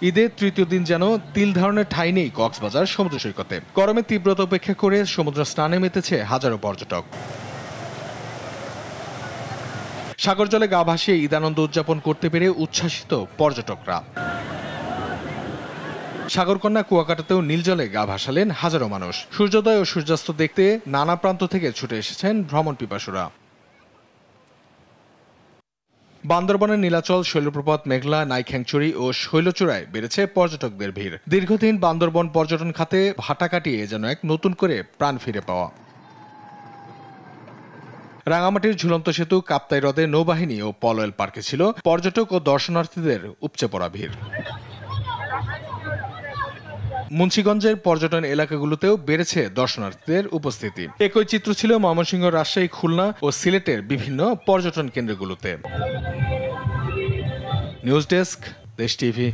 ঈদের তৃতীয় দিন যেন তিল ধারণের ঠাঁই নেই কক্সবাজার সমুদ্র সৈকতে। গরমের তীব্রতা উপেক্ষা করে সমুদ্র স্নানে মেতেছে হাজারো পর্যটক। সাগর জলে গা ভাসিয়ে ঈদ আনন্দ উদযাপন করতে পেরে উচ্ছ্বাসিত পর্যটকরা। সাগরকন্যা কুয়াকাটাতেও নীল জলে গা ভাসালেন হাজারো মানুষ। সূর্যোদয় ও সূর্যাস্ত দেখতে নানা প্রান্ত থেকে ছুটে এসেছেন ভ্রমণ পিপাসুরা। বান্দরবনের নীলাচল, শৈলপ্রপাত, মেঘলা, নাইখ্যাংচুরি ও শৈলচূড়ায় বেড়েছে পর্যটকদের ভিড়। দীর্ঘদিন বান্দরবন পর্যটন খাতে ভাটা কাটিয়ে যেন এক নতুন করে প্রাণ ফিরে পাওয়া। রাঙামাটির ঝুলন্ত সেতু, কাপ্তাই হ্রদে নৌবাহিনী ও পলয়েল পার্কে ছিল পর্যটক ও দর্শনার্থীদের উপচে পড়া ভিড়। মুন্সিগঞ্জের পর্যটন এলাকাগুলোতেও বেড়েছে দর্শনার্থীদের উপস্থিতি। একই চিত্র ছিল ময়মনসিংহ, রাজশাহী, খুলনা ও সিলেটের বিভিন্ন পর্যটন কেন্দ্রগুলোতে। নিউজ ডেস্ক, দেশ টিভি।